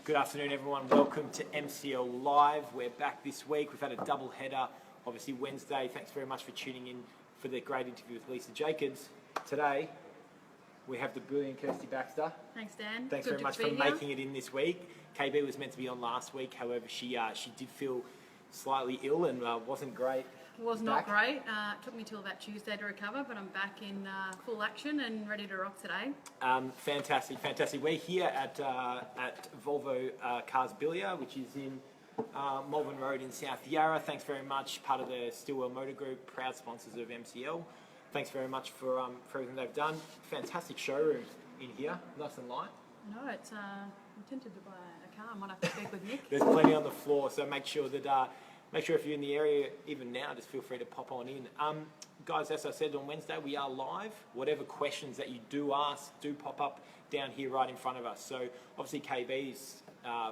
Good afternoon, everyone. Welcome to MCL Live. We're back this week. We've had a double header, obviously Wednesday. Thanks very much for tuning in for the great interview with Lisa Jacobs. Today, we have the brilliant Kirsty Baxter. Thanks, Dan. Thanks very much for making it in this week. KB was meant to be on last week. However, she did feel slightly ill and wasn't great. It was not great. It took me till about Tuesday to recover, but I'm back in full action and ready to rock today. Fantastic. We're here at Volvo Cars Billiard, which is in Malvern Road in South Yarra. Thanks very much. Part of the Stillwell Motor Group, proud sponsors of MCL. Thanks very much for everything they've done. Fantastic showroom in here, nice and light. No, it's I'm tempted to buy a car. I might have to speak with Nick. There's plenty on the floor, so make sure if you're in the area, even now, just feel free to pop on in. Guys, as I said, on Wednesday, we are live. Whatever questions that you do ask, do pop up down here right in front of us. So, obviously, KB's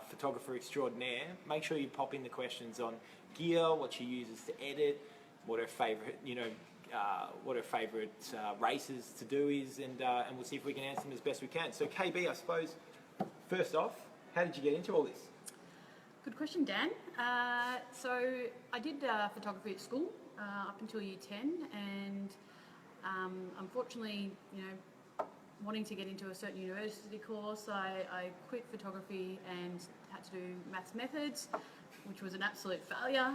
photographer extraordinaire. Make sure you pop in the questions on gear, what she uses to edit, what her favourite, races to do is, and we'll see if we can answer them as best we can. So, KB, I suppose, first off, how did you get into all this? Good question, Dan. So I did photography at school up until year 10, and unfortunately, wanting to get into a certain university course, I quit photography and had to do maths methods, which was an absolute failure.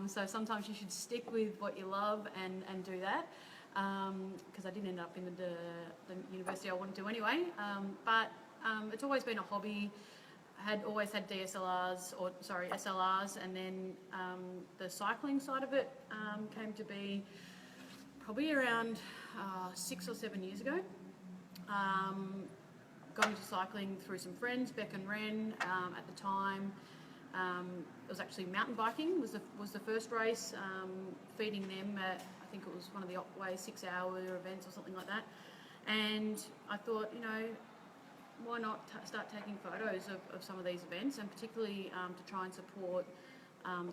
So sometimes you should stick with what you love and do that, because I didn't end up in the university I wanted to anyway. But it's always been a hobby. Had always had SLRs, and then the cycling side of it came to be probably around 6 or 7 years ago. Got into cycling through some friends, Beck and Ren. At the time, it was actually mountain biking was the first race. Feeding them at, I think it was one of the Otway 6-hour events or something like that. And I thought, why not start taking photos of some of these events, and particularly to try and support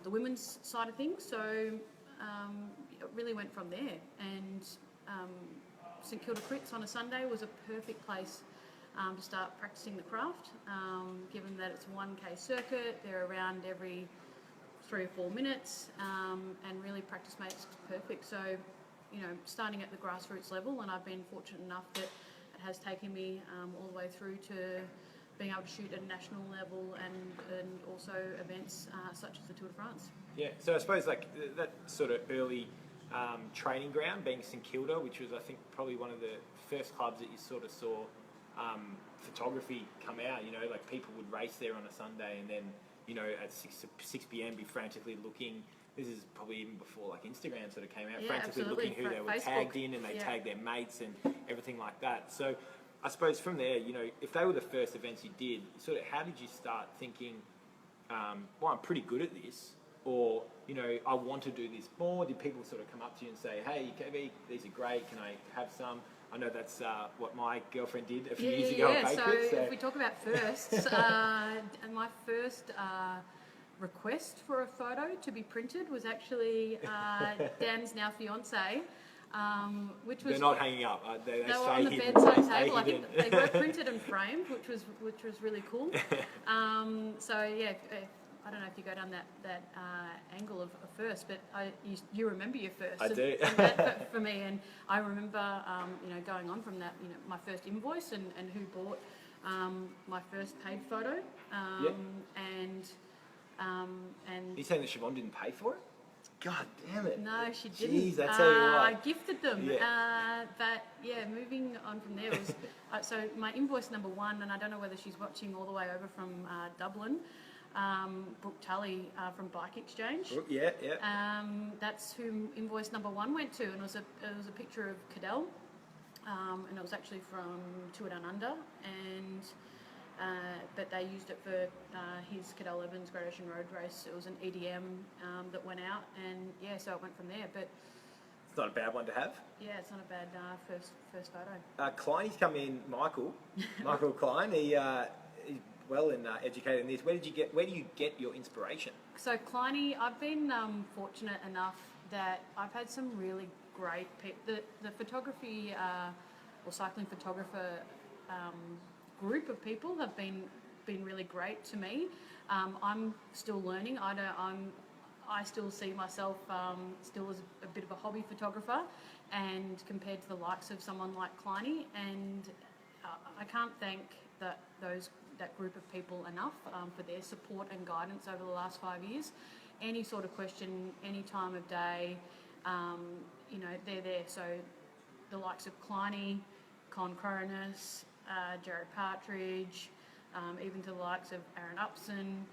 the women's side of things. So it really went from there. And St Kilda Crits on a Sunday was a perfect place to start practicing the craft, given that it's a 1K circuit. They're around every 3 or 4 minutes, and really practice makes perfect. So, starting at the grassroots level, and I've been fortunate enough that it has taken me all the way through to being able to shoot at a national level and also events such as the Tour de France. Yeah, so I suppose like that sort of early training ground being St Kilda, which was I think probably one of the first clubs that you sort of saw photography come out. Like people would race there on a Sunday, and then at 6 p.m. be frantically looking. This is probably even before like Instagram sort of came out, frantically looking who they were Facebook. Tagged in, and they tagged their mates and everything like that. So I suppose from there, if they were the first events you did, sort of how did you start thinking, well, I'm pretty good at this, or, I want to do this more? Did people sort of come up to you and say, hey, KB, these are great, can I have some? I know that's what my girlfriend did a few years ago. So if we talk about firsts, my first request for a photo to be printed was actually Dan's now fiance, which was... They're not hanging up. They were on the bedside table. I think they were printed and framed, which was really cool. I don't know if you go down that angle of first, but you remember your first. I do. for me, and I remember going on from that, my first invoice and who bought my first paid photo, and Are you saying that Siobhan didn't pay for it? God damn it. No, she didn't. Jeez, I tell you what. I gifted them. Moving on from there was... so my invoice number 1, and I don't know whether she's watching all the way over from Dublin, Brooke Tully from Bike Exchange. Yeah. That's who invoice number 1 went to, and it was a picture of Cadell, and it was actually from Tour Down Under, and... but they used it for his Cadell Evans Great Ocean Road race. It was an EDM that went out, and so it went from there. But it's not a bad one to have. Yeah, it's not a bad first photo. Kleiny's come in, Michael Klein. He's well educated in this. Where do you get your inspiration? So Kleiny, I've been fortunate enough that I've had some really great people. The photography or cycling photographer group of people have been been really great to me. I'm still learning. I still see myself still as a bit of a hobby photographer, and compared to the likes of someone like Kleiny, and I can't thank that group of people enough for their support and guidance over the last 5 years. Any sort of question, any time of day, they're there. So the likes of Kleiny, Con Cronus, Jared Partridge, even to the likes of Aaron Upson,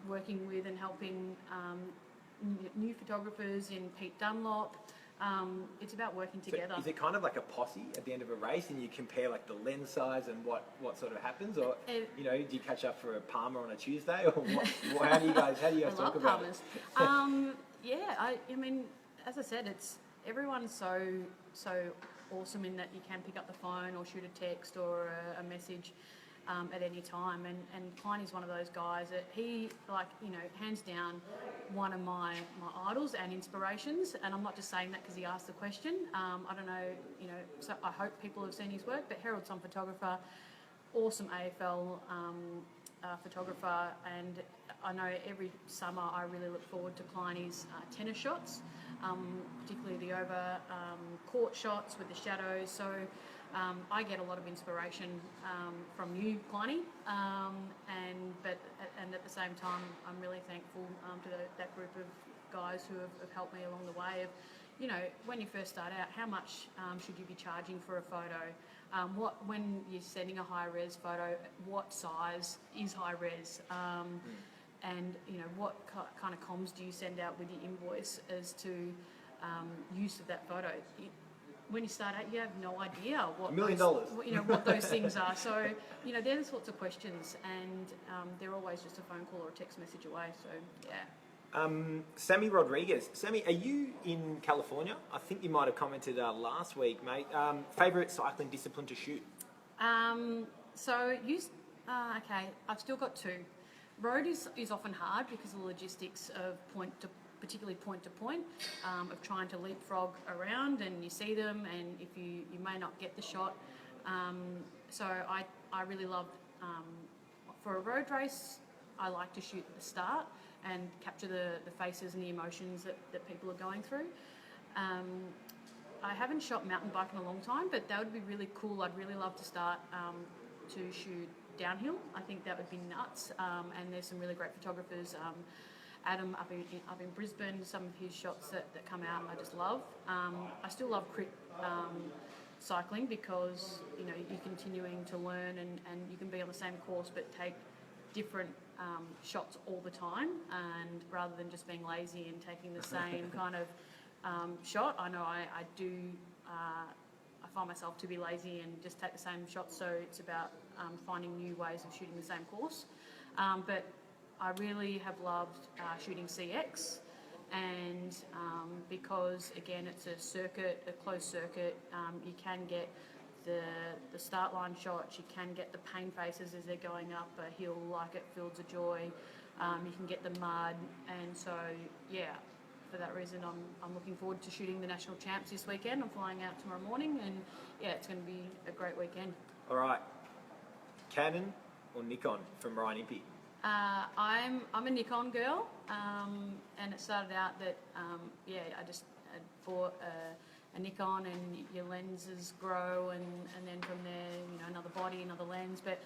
working with and helping new photographers in Pete Dunlop. It's about working together. So is it kind of like a posse at the end of a race, and you compare like the lens size and what sort of happens, or do you catch up for a Palmer on a Tuesday, or what? How do you guys talk about Palmers. I mean, as I said, everyone's so awesome in that you can pick up the phone or shoot a text or a message at any time, and Kleiny's one of those guys that he, hands down, one of my idols and inspirations. And I'm not just saying that because he asked the question. I don't know, so I hope people have seen his work, but Herald Sun photographer, awesome AFL photographer, and I know every summer I really look forward to Kleiny's tennis shots, particularly the over court shots with the shadows. So I get a lot of inspiration from you, Kleiny, and at the same time, I'm really thankful to that group of guys who have helped me along the way. Of, when you first start out, how much should you be charging for a photo? When you're sending a high res photo, what size is high res? And what kind of comms do you send out with your invoice as to use of that photo? When you start out, you have no idea what $1 million. What those things are. So they're the sorts of questions, and they're always just a phone call or a text message away. So yeah. Sammy Rodriguez. Sammy, are you in California? I think you might have commented last week, mate. Favourite cycling discipline to shoot? Okay, I've still got two. Road is often hard because of the logistics of particularly point to point, of trying to leapfrog around, and you see them, and if you may not get the shot. So I really love, for a road race, I like to shoot at the start and capture the faces and the emotions that people are going through. I haven't shot mountain bike in a long time, but that would be really cool. I'd really love to start to shoot downhill. I think that would be nuts, and there's some really great photographers. Adam up in Brisbane, some of his shots that come out I just love. I still love crit cycling because you're continuing to learn, and you can be on the same course but take different shots all the time, and rather than just being lazy and taking the same kind of shot. I know I do. I find myself to be lazy and just take the same shots, so it's about finding new ways of shooting the same course. But I really have loved shooting CX, and because again it's a closed circuit, you can get the start line shots, you can get the pain faces as they're going up a hill like at Fields of Joy, you can get the mud, and so yeah, for that reason I'm looking forward to shooting the national champs this weekend. I'm flying out tomorrow morning, and yeah, it's going to be a great weekend. All right, Canon or Nikon from Ryan Impey? I'm a Nikon girl, and it started out that I bought a Nikon, and your lenses grow, and then from there another body, another lens. But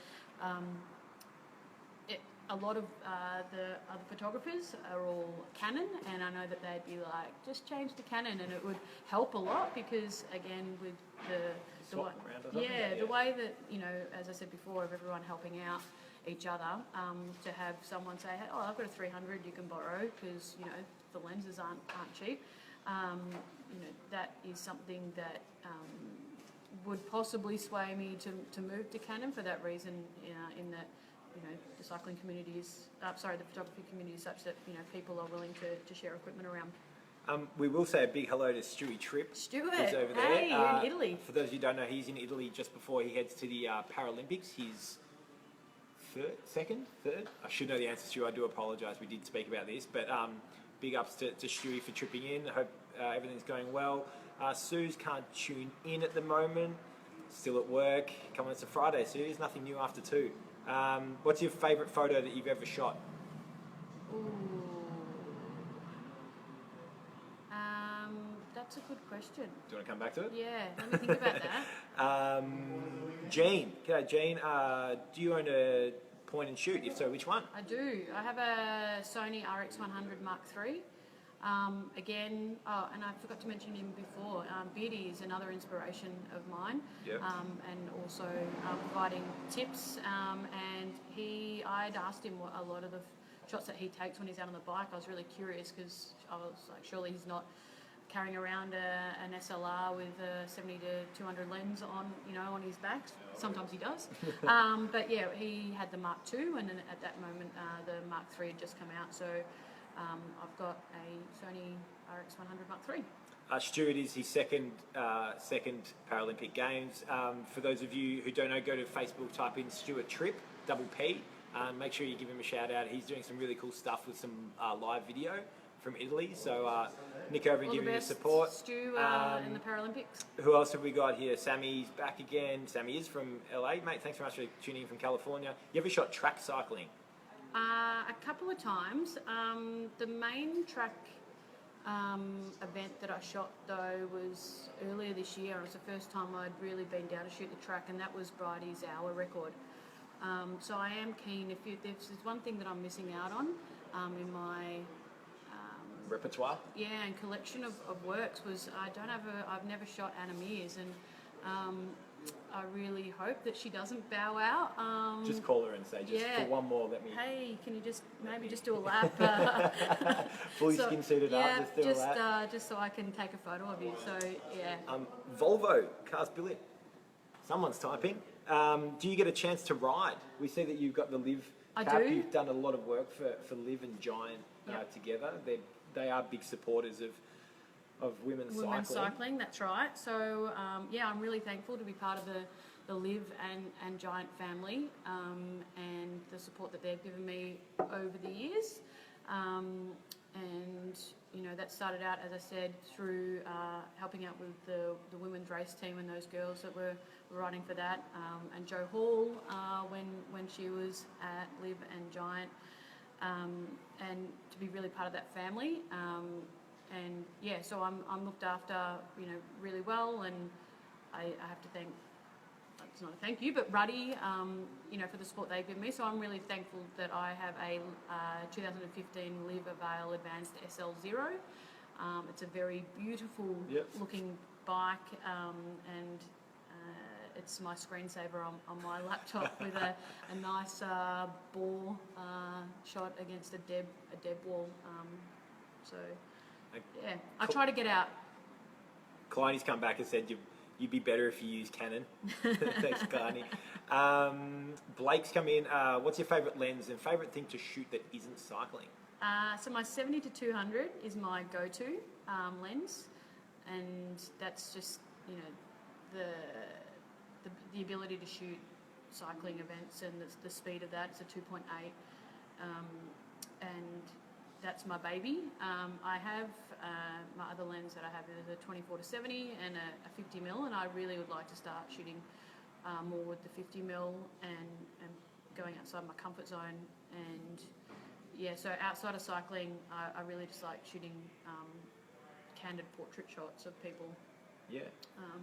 a lot of the other photographers are all Canon, and I know that they'd be like, just change the Canon, and it would help a lot because again with the way that as I said before, of everyone helping out each other, to have someone say, hey, I've got a 300 you can borrow because the lenses aren't cheap. That is something that would possibly sway me to move to Canon for that reason. In that the cycling community is the photography community is such that people are willing to share equipment around. We will say a big hello to Stewie Tripp. Stuart, who's over there. hey, you're in Italy. For those of you who don't know, he's in Italy just before he heads to the Paralympics. He's third? I should know the answer, Stu. I do apologise. We did speak about this, but big ups to Stewie for tripping in. I hope everything's going well. Suze can't tune in at the moment. Still at work. Come on, it's a Friday, Suze. Nothing new after 2. What's your favourite photo that you've ever shot? Ooh. That's a good question. Do you want to come back to it? Yeah, let me think about that. Jean. G'day, Jean. Do you own a point and shoot? If so, which one? I do. I have a Sony RX100 Mark III. Again, and I forgot to mention him before, Beardy is another inspiration of mine. Yep. And also providing tips. And I'd asked him what a lot of the shots that he takes when he's out on the bike. I was really curious because I was like, surely he's not carrying around an SLR with a 70 to 200 lens on his back. Sometimes he does. But yeah, he had the Mark II, and then at that moment the Mark III had just come out. So I've got a Sony RX100 Mark III. Stuart is his second Paralympic Games. For those of you who don't know, go to Facebook, type in Stuart Tripp, double P. Make sure you give him a shout out. He's doing some really cool stuff with some live video from Italy. So nick over and give him your support. Stu in the Paralympics. Who else have we got here? Sammy's back again. Sammy is from LA. Mate, thanks very much for tuning in from California. You ever shot track cycling? A couple of times. The main track event that I shot though was earlier this year. It was the first time I'd really been down to shoot the track, and that was Bridie's hour record. So I am keen. If there's one thing that I'm missing out on in my repertoire? Yeah, and collection of works was I've never shot Anna Mears, and I really hope that she doesn't bow out. Just call her and say, for one more, let me... Hey, can you maybe just do a lap? Fully skin suited up, just do a lap. Just so I can take a photo of you, so yeah. Volvo, cars billion. Someone's typing. Do you get a chance to ride? We see that you've got the Liv I cap. do. You've done a lot of work for Liv and Giant together. They are big supporters of women's cycling. That's right. So I'm really thankful to be part of the Liv and Giant family, and the support that they've given me over the years. And that started out, as I said, through helping out with the women's race team and those girls that were riding for that, and Jo Hall when she was at Liv and Giant, and to be really part of that family. And yeah, so I'm looked after, really well, and I have to thank, it's not a thank you, but Ruddy, for the support they've given me. So I'm really thankful that I have a 2015 Liv Avail Advanced SL0. It's a very beautiful looking bike, and it's my screensaver on my laptop with a nice ball shot against a deb wall. So yeah, I try to get out. Kleiny's come back and said you'd be better if you use Canon. Thanks, Kleiny. Blake's come in. What's your favourite lens and favourite thing to shoot that isn't cycling? So my 70 to 200 is my go-to lens, and that's just the ability to shoot cycling events, and the speed of that. It's a 2.8, and that's my baby. I have my other lens that I have is a 24 to 70 and a 50 mil, and I really would like to start shooting more with the 50 mil and going outside my comfort zone. And yeah, so outside of cycling, I really just like shooting candid portrait shots of people. Yeah.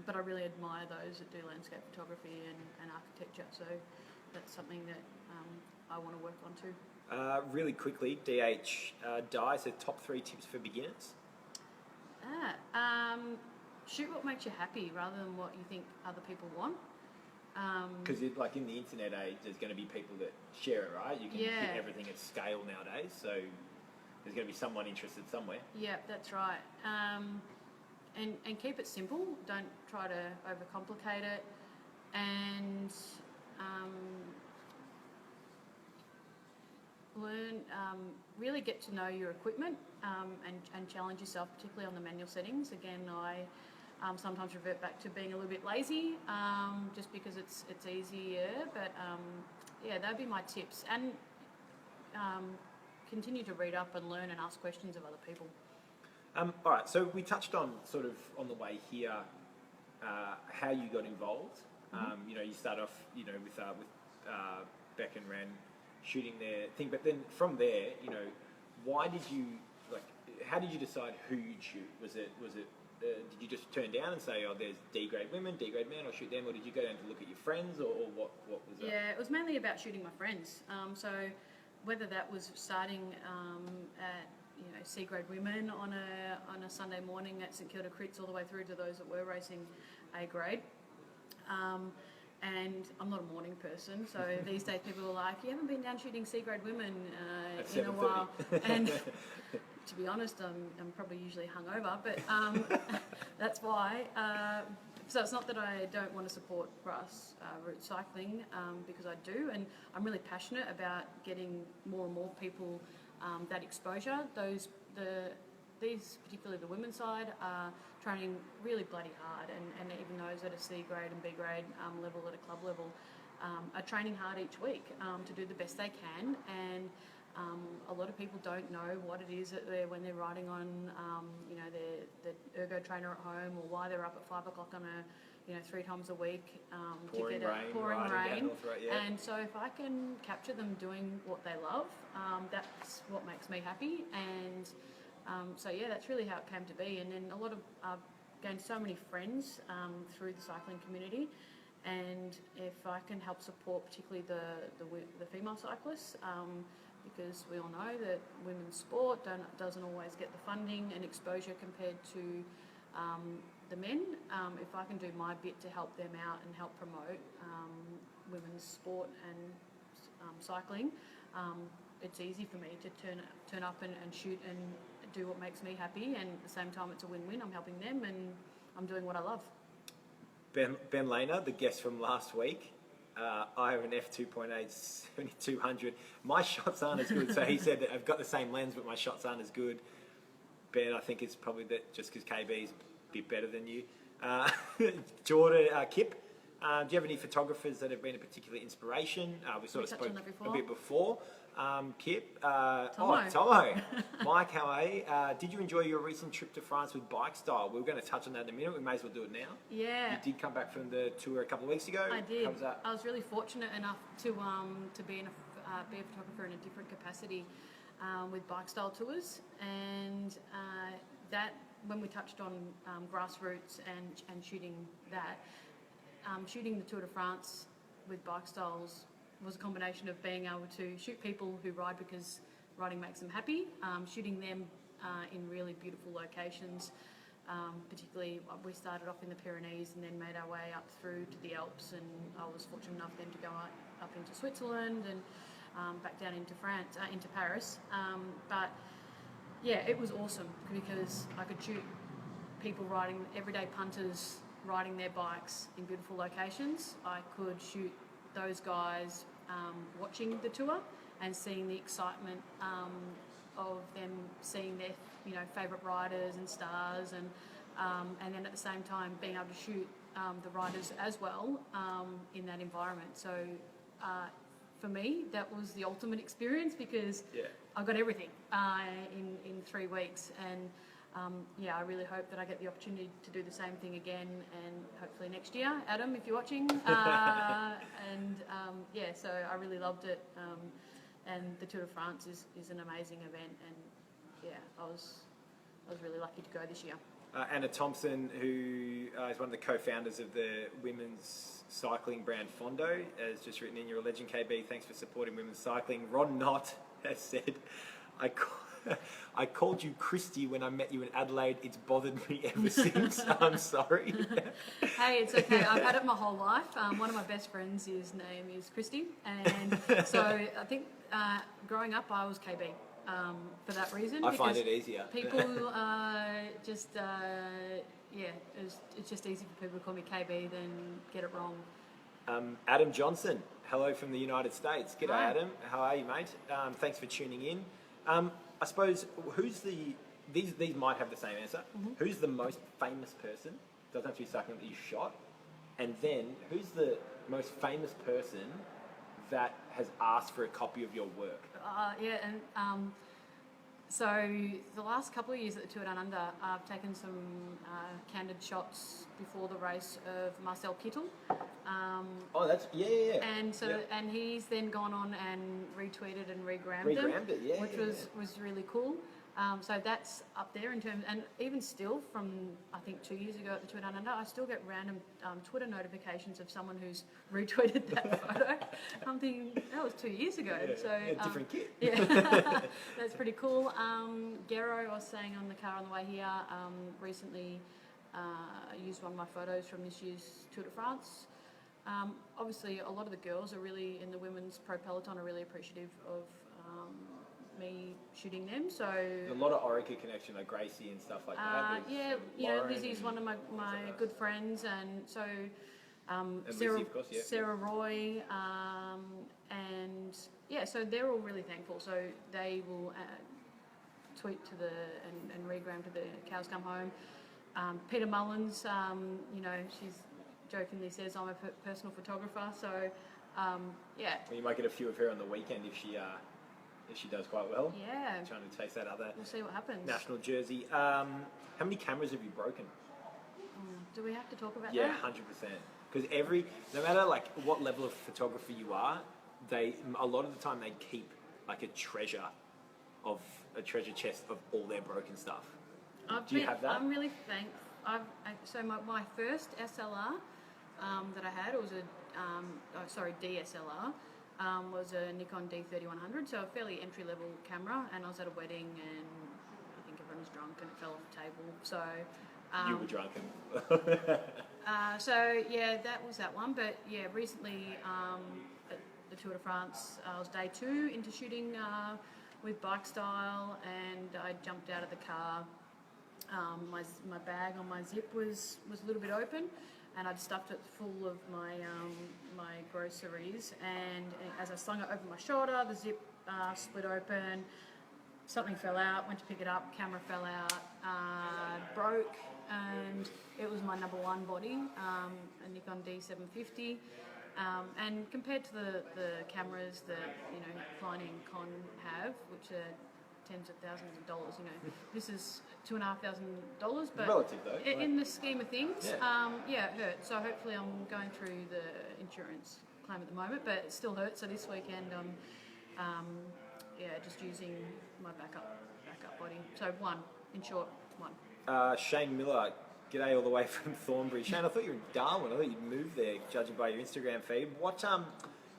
But I really admire those that do landscape photography and architecture, so that's something that I want to work on too. Really quickly, DH Di said top 3 tips for beginners. Shoot what makes you happy rather than what you think other people want. Because like in the internet age, there's going to be people that share it, right? You can hit everything at scale nowadays, so there's going to be someone interested somewhere. Yeah, that's right. And keep it simple. Don't try to overcomplicate it. And learn, really get to know your equipment, and challenge yourself, particularly on the manual settings. Again, I sometimes revert back to being a little bit lazy, just because it's easier. But yeah, that'd be my tips. And continue to read up and learn and ask questions of other people. All right, so we touched on sort of on the way here how you got involved. You start off, with Beck and Ren shooting their thing. But then from there, you know, why did you like? How did you decide who you'd shoot? Was it did you just turn down and say, oh, there's D grade women, D grade men, I'll shoot them, or did you go down to look at your friends, or what was that? Yeah, it was mainly about shooting my friends. So whether that was starting at C grade women on a Sunday morning at St Kilda Crits, all the way through to those that were racing A grade. And I'm not a morning person, so these days people are like, you haven't been down shooting C grade women in a while. And to be honest, I'm probably usually hungover, but that's why. So it's not that I don't want to support grassroots cycling, because I do, and I'm really passionate about getting more and more people that exposure. These, particularly the women's side, are training really bloody hard, and even those at a C grade and B grade level, at a club level, are training hard each week to do the best they can. And a lot of people don't know what it is that when they're riding on, their ergo trainer at home, or why they're up at 5 o'clock on a 3 times a week pouring to get rain, pouring rain. Yeah. And so if I can capture them doing what they love, that's what makes me happy. And so yeah, that's really how it came to be. And then I've gained so many friends through the cycling community. And if I can help support particularly the female cyclists, because we all know that women's sport doesn't always get the funding and exposure compared to the men. If I can do my bit to help them out and help promote women's sport and cycling, it's easy for me to turn up and shoot and do what makes me happy, and at the same time it's a win-win. I'm helping them and I'm doing what I love. Ben Lehner, the guest from last week, I have an f2.8 7200. My shots aren't as good, so he said that I've got the same lens, but my shots aren't as good. Ben, I think it's probably that just because KB is a bit better than you. Jordan, Kip, do you have any photographers that have been a particular inspiration? We sort of spoke a bit before. Kip, Tomo. Mike, how are you? Did you enjoy your recent trip to France with Bike Style? We were going to touch on that in a minute. We may as well do it now. Yeah. You did come back from the tour a couple of weeks ago. I did. How was that? I was really fortunate enough to be a photographer in a different capacity with Bike Style tours, and that when we touched on grassroots and shooting that, shooting the Tour de France with Bike Styles was a combination of being able to shoot people who ride because riding makes them happy, shooting them in really beautiful locations. Particularly, we started off in the Pyrenees and then made our way up through to the Alps, and I was fortunate enough then to go up into Switzerland and back down into France, into Paris. But yeah, it was awesome because I could shoot people riding, everyday punters riding their bikes in beautiful locations. I could shoot those guys watching the tour and seeing the excitement of them seeing their favourite riders and stars, and then at the same time being able to shoot the riders as well in that environment. So for me, that was the ultimate experience because I got everything in 3 weeks, and I really hope that I get the opportunity to do the same thing again, and hopefully next year. Adam, if you're watching, so I really loved it, and the Tour de France is an amazing event, and I was really lucky to go this year. Anna Thompson, who is one of the co-founders of the women's cycling brand Fondo, has just written in, "You're a legend, KB. Thanks for supporting women's cycling." Ron Knott has said, I called you Kirsty when I met you in Adelaide. It's bothered me ever since. I'm sorry. Hey, it's okay. I've had it my whole life. One of my best friends, his name is Kirsty, and so I think growing up I was KB for that reason. I find it easier. People it's just easy for people to call me KB than get it wrong. Adam Johnson, hello from the United States. G'day, Hi. Adam. How are you, mate? Thanks for tuning in. I suppose, these might have the same answer. Mm-hmm. Who's the most famous person, doesn't have to be cycling, that you shot? And then, who's the most famous person that has asked for a copy of your work? So the last couple of years at the Tour Down Under, I've taken some candid shots before the race of Marcel Kittel, Oh, that's yeah. And so, Yep. and he's then gone on and retweeted and regrammed Regrammed them, it, yeah, which yeah, was really cool. So that's up there in terms, and even still from I think 2 years ago at the Twitter Down Under, I still get random Twitter notifications of someone who's retweeted that photo. I'm thinking that was 2 years ago. Yeah, So yeah, different kit. Yeah, that's pretty cool. Gero, I was saying on the car on the way here, recently used one of my photos from this year's Tour de France. Obviously, a lot of the girls are really in the women's pro peloton are really appreciative of me shooting them. So A lot of Orica connection, like Gracie and stuff like that. yeah, you know, Lauren Lizzie's and one of my stuff. good friends, and so And Sarah, Lizzie, of course, yeah. Sarah Roy, and yeah, so they're all really thankful. So they will tweet to and regram to the cows come home. Peter Mullins, you know, she's jokingly says I'm a personal photographer, so yeah. Well, you might get a few of her on the weekend if she does quite well. Yeah. Trying to chase that other We'll see what happens. national jersey. How many cameras have you broken? Do we have to talk about Yeah, that? 100%. Because no matter like what level of photographer you are, a lot of the time they keep like a treasure chest of all their broken stuff. Do you have that? I'm really thankful. So my first SLR that I had, it was DSLR, was a Nikon D3100, so a fairly entry-level camera, and I was at a wedding and I think everyone was drunk and it fell off the table, so... you were drunken. So yeah, that was that one, but yeah, recently at the Tour de France, I was day 2 into shooting with bike style, and I jumped out of the car. My bag on my zip was a little bit open, and I'd stuffed it full of my groceries, and as I slung it over my shoulder, the zip split open, something fell out, went to pick it up, camera fell out, broke, and it was my number 1 body, a Nikon D750. And compared to the cameras that, you know, Klein and Con have, which are tens of thousands of dollars, you know, this is $2,500, but relative though, in the scheme of things, yeah. It hurt. So hopefully I'm going through the insurance claim at the moment, but it still hurts. So this weekend I'm just using my backup body. So 1, in short, 1. Shane Miller, g'day all the way from Thornbury. Shane, I thought you were in Darwin. I thought you'd moved there, judging by your Instagram feed.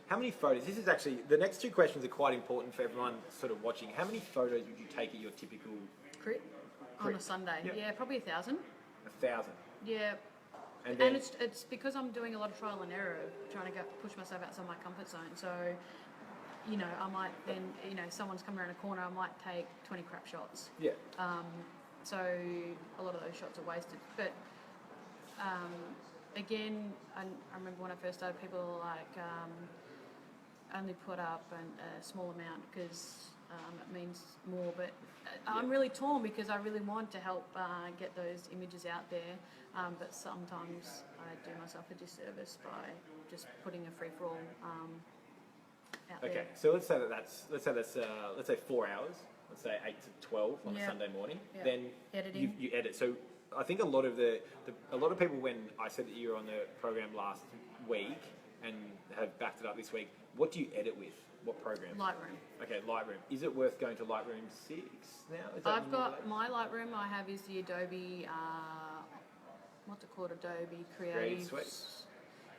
How many photos? This is actually, the next 2 questions are quite important for everyone sort of watching. How many photos would you take at your typical Crit on a Sunday? Yep. Yeah, probably 1,000. 1,000? Yeah. And then, it's because I'm doing a lot of trial and error, trying to push myself outside my comfort zone. So, you know, I might then, you know, someone's come around a corner, I might take 20 crap shots. yeah. So a lot of those shots are wasted. But again, I remember when I first started, people were like, only put up a small amount because it means more. But I'm really torn because I really want to help get those images out there. But sometimes I do myself a disservice by just putting a free-for-all out there. Okay, so let's say 4 hours. Let's say 8 to 12 on a Sunday morning. Yeah. Then Editing. you edit. So I think a lot of people, when I said that you were on the program last week and have backed it up this week, what do you edit with? What program? Lightroom. Okay, Lightroom. Is it worth going to Lightroom 6 now? Is that I've got my Lightroom. I have is the Adobe. What's it called? Adobe Creative Suite?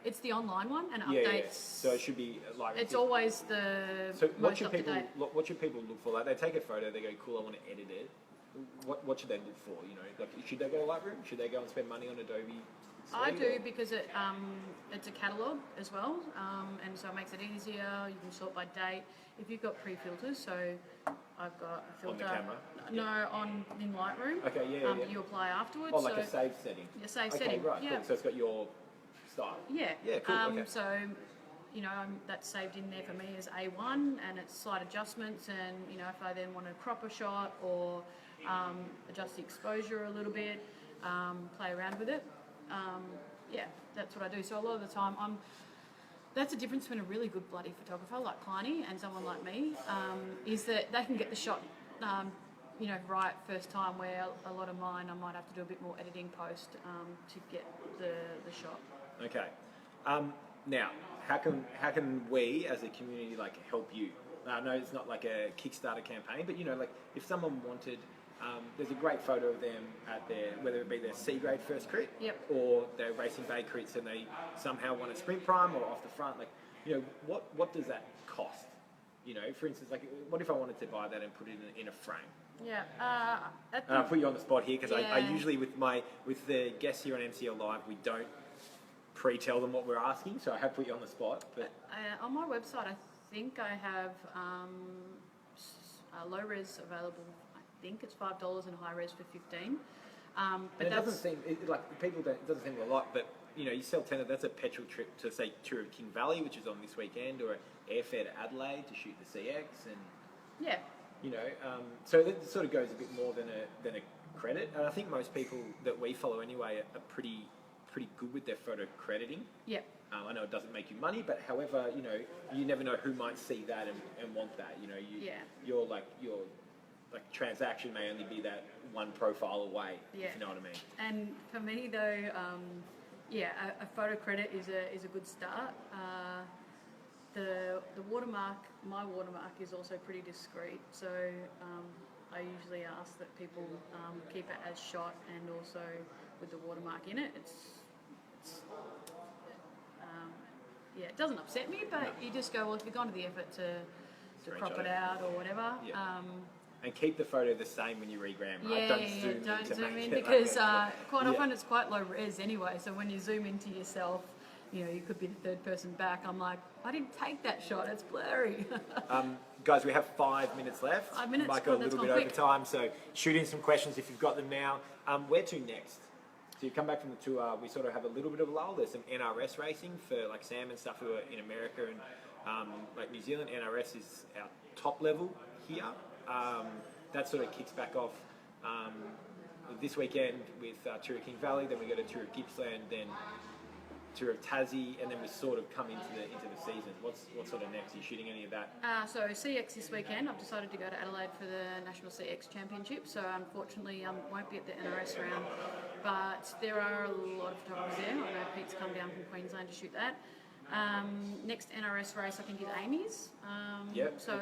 It's the online one, and it Yeah. updates. So it should be Lightroom. It's always the So what most should up to people date. what should people look for? Like they take a photo, they go, cool, I want to edit it. What should they look for? You know, like should they go to Lightroom? Should they go and spend money on Adobe? I Suite, do or- because it's a catalogue as well, and so it makes it easier. You can sort by date. If you've got pre-filters, so I've got a filter. On the camera? No, in Lightroom. Okay, yeah. You apply afterwards. Oh, like so a save setting. your save Okay, setting. right, Yeah. cool. So it's got your style. Yeah. Yeah, cool. Okay. So, you know, that's saved in there for me as A1, and it's slight adjustments. And you know, if I then want to crop a shot or adjust the exposure a little bit, play around with it. Yeah, that's what I do. So a lot of the time, that's the difference between a really good bloody photographer like Kleiny and someone like me, is that they can get the shot, you know, right first time. Where a lot of mine, I might have to do a bit more editing post to get the shot. Okay. Now, how can we as a community like help you? I know it's not like a Kickstarter campaign, but like if someone wanted, there's a great photo of them at their, whether it be their C grade first crit, Yep. or their racing bay crits, and they somehow want a sprint prime or off the front. Like, what does that cost? For instance, like what if I wanted to buy that and put it in a frame? Yeah. And I'll put you on the spot here because I Yeah. usually with the guests here on MCL Live, we don't pre-tell them what we're asking, so I have put you on the spot. But On my website, I think I have low res available. I think it's $5 and high res for $15. But it doesn't seem like people don't. It doesn't seem a lot, but you sell 10. That's a petrol trip to say Tour of King Valley, which is on this weekend, or an airfare to Adelaide to shoot the CX, and yeah. So that sort of goes a bit more than a credit. And I think most people that we follow anyway are pretty good with their photo crediting. Yep. I know it doesn't make you money, but however, you never know who might see that and want that. Your transaction may only be that one profile away. Yeah. If you know what I mean. And for me though, a photo credit is a good start. The watermark, my watermark is also pretty discreet, so I usually ask that people keep it as shot and also with the watermark in it. It doesn't upset me, but you just go, well, if you've gone to the effort to crop it out or whatever. Yeah. And keep the photo the same when you regram, right? Yeah, don't zoom in because quite often it's quite low res anyway. So when you zoom into yourself, you could be the third person back. I'm like, I didn't take that shot. It's blurry. Guys, we have 5 minutes left. 5 minutes. Might go a That's little bit gone over quick. time, so shoot in some questions if you've got them now. Where to next? So you come back from the tour, we sort of have a little bit of a lull. There's some NRS racing for like Sam and stuff who are in America and like New Zealand. NRS is our top level here. That sort of kicks back off this weekend with Tour of King Valley, then we go to Tour of Gippsland, then Tour of Tassie, and then we sort of come into the season. What's sort of next? Are you shooting any of that? So CX this weekend. I've decided to go to Adelaide for the National CX Championship. So unfortunately, won't be at the NRS round, but there are a lot of photographers there. I know Pete's come down from Queensland to shoot that. Next NRS race I think is Amy's. Yep. So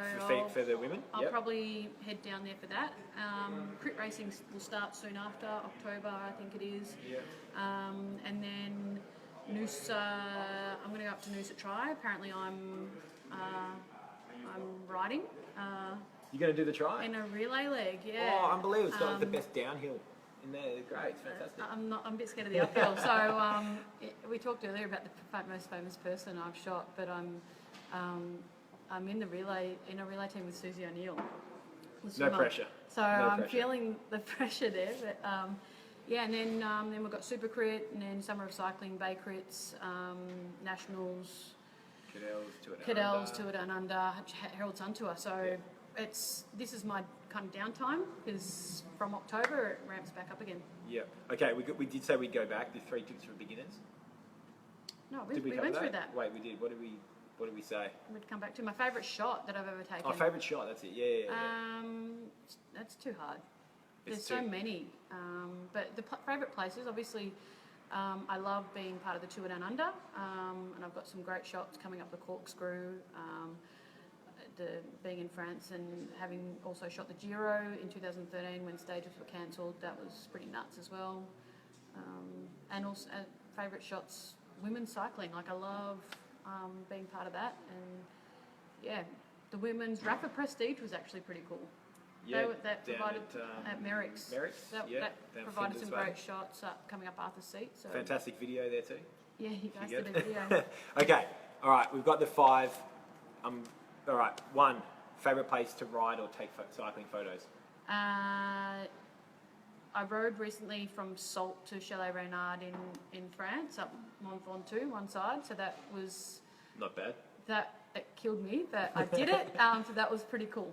for the women. I'll Yep. probably head down there for that. Crit racing will start soon after October, I think it is. Yep. And then Noosa, I'm going to go up to Noosa Try. Apparently I'm riding You're going to do the try? in a relay leg. Yeah. Oh, unbelievable! It's got like the best downhill in there. Great, it's fantastic. I'm a bit scared of the uphill. So we talked earlier about the most famous person I've shot, but I'm in a relay team with Susie O'Neill. No pressure. So No I'm pressure. feeling the pressure there, but and then we've got Super Crit, and then Summer of Cycling, Bay Crits, Nationals, Cadell's, Tour Down Under, Herald Sun Tour. So this is my kind of downtime because from October it ramps back up again. Yep. Okay, we did say we'd go back. The 3 tips for beginners. No, Did we we cover went through that. Wait, we did. What did we say? We'd come back to my favourite shot that I've ever taken. Oh, favourite shot. That's it. Yeah. That's too hard. It's There's so many. But the favourite places, obviously, I love being part of the Tour Down Under, and I've got some great shots coming up the corkscrew. Being in France and having also shot the Giro in 2013 when stages were cancelled, that was pretty nuts as well. And also favourite shots, women's cycling. Like I love being part of that, and the women's Rapid Prestige was actually pretty cool. Yeah, that provided at Merrick's. That provided some great shots coming up Arthur's Seat. So fantastic video there too. Yeah, you guys did a video. Okay, all right, we've got the 5. All right, 1 favourite place to ride or take cycling photos. I rode recently from Salt to Chalet Reynard in France, up Mont Ventoux, one side. So that was Not bad. it killed me, but I did it. So that was pretty cool.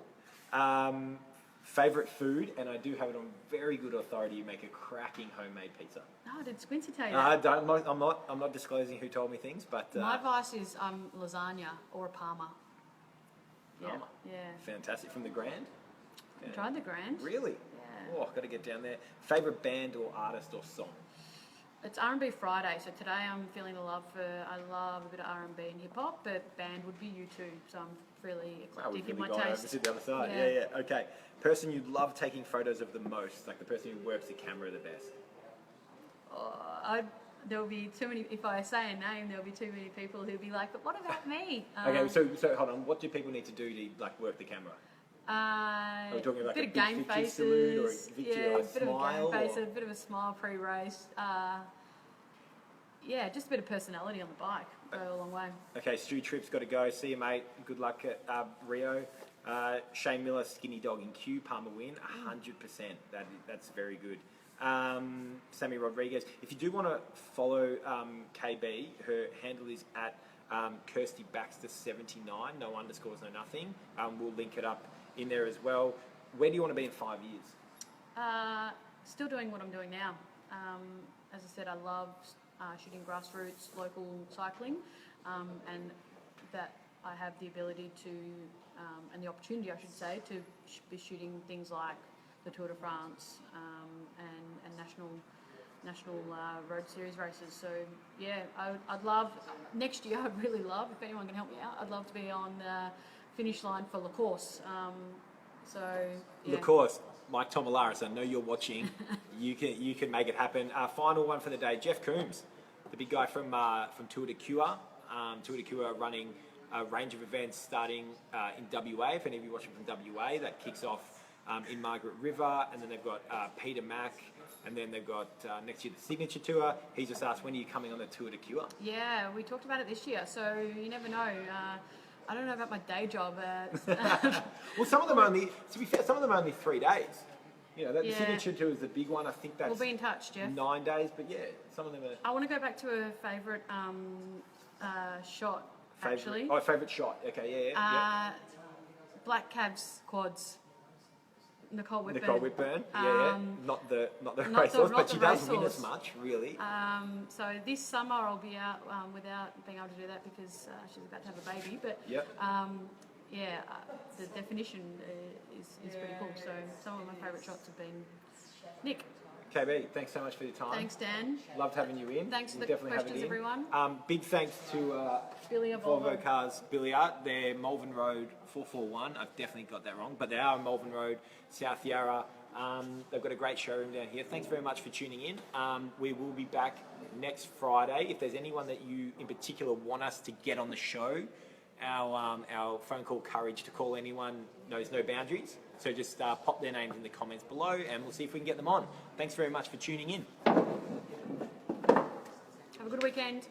Favourite food, and I do have it on very good authority. You make a cracking homemade pizza. Oh, did Squincy tell you I that? don't. I'm not disclosing who told me things, but My advice is lasagna or a Parma. Yeah, Parma. yeah. Fantastic from the Grand. I tried the Grand. Really? Yeah. Oh, I've got to get down there. Favourite band or artist or song? It's R&B Friday, so today I'm feeling the love for. I love a bit of R&B and hip hop, but band would be U2. So I'm really eclectic in my taste. Over to the other side. Yeah. Okay. Person you love taking photos of the most, like the person who works the camera the best. There'll be too many. If I say a name, there'll be too many people who'll be like, "But what about me?" Okay, so hold on. What do people need to do to like work the camera? Are we talking about bit a of game victory faces, salute or a victory, a bit smile, of a game face, a bit of a smile pre-race. Just a bit of personality on the bike. Go a long way. Okay, Stu Tripp's got to go. See you, mate. Good luck at Rio. Shane Miller, Skinny Dog in Q, Palmer win, 100%. That's very good. Sammy Rodriguez. If you do want to follow KB, her handle is at Kirsty Baxter 79. No underscores, no nothing. We'll link it up in there as well. Where do you want to be in 5 years? Still doing what I'm doing now. As I said, I love shooting grassroots, local cycling, and that I have the ability to, and the opportunity, I should say, to be shooting things like the Tour de France and national road series races. So yeah, I'd love next year. I'd really love, if anyone can help me out, I'd love to be on the finish line for La Course. La Course, Mike Tomalaris, I know you're watching. you can make it happen. Final one for the day, Jeff Coombs, the big guy from Tour de Cure. Tour de Cure running a range of events starting in WA. If any of you watching from WA, that kicks off in Margaret River, and then they've got Peter Mack, and then they've got next year the Signature Tour. He just asked, when are you coming on the Tour de Cure? Yeah, we talked about it this year, so you never know. I don't know about my day job. Well, some of them only, to be fair, some of them are only 3 days. You know, the Signature Tour is the big one. I think that's we'll be in touch, Jeff. 9 days, but yeah, some of them are. I want to go back to a favourite shot, actually. Oh, favourite shot. Okay, yeah. Black Cabs quads. Nicole Whitburn. Nicole Whitburn, not the racehorse, but she does win as much, really. So this summer I'll be out without being able to do that because she's about to have a baby. But the definition is pretty cool. So some of my favourite shots have been Nick. KB, thanks so much for your time. Thanks, Dan. Loved having you in. Thanks for the questions, everyone. Big thanks to Volvo Cars Billiard. They're Malvern Road 441. I've definitely got that wrong, but they are Malvern Road, South Yarra. They've got a great showroom down here. Thanks very much for tuning in. We will be back next Friday. If there's anyone that you in particular want us to get on the show, our phone call courage to call anyone knows no boundaries. So just pop their names in the comments below and we'll see if we can get them on. Thanks very much for tuning in. Have a good weekend.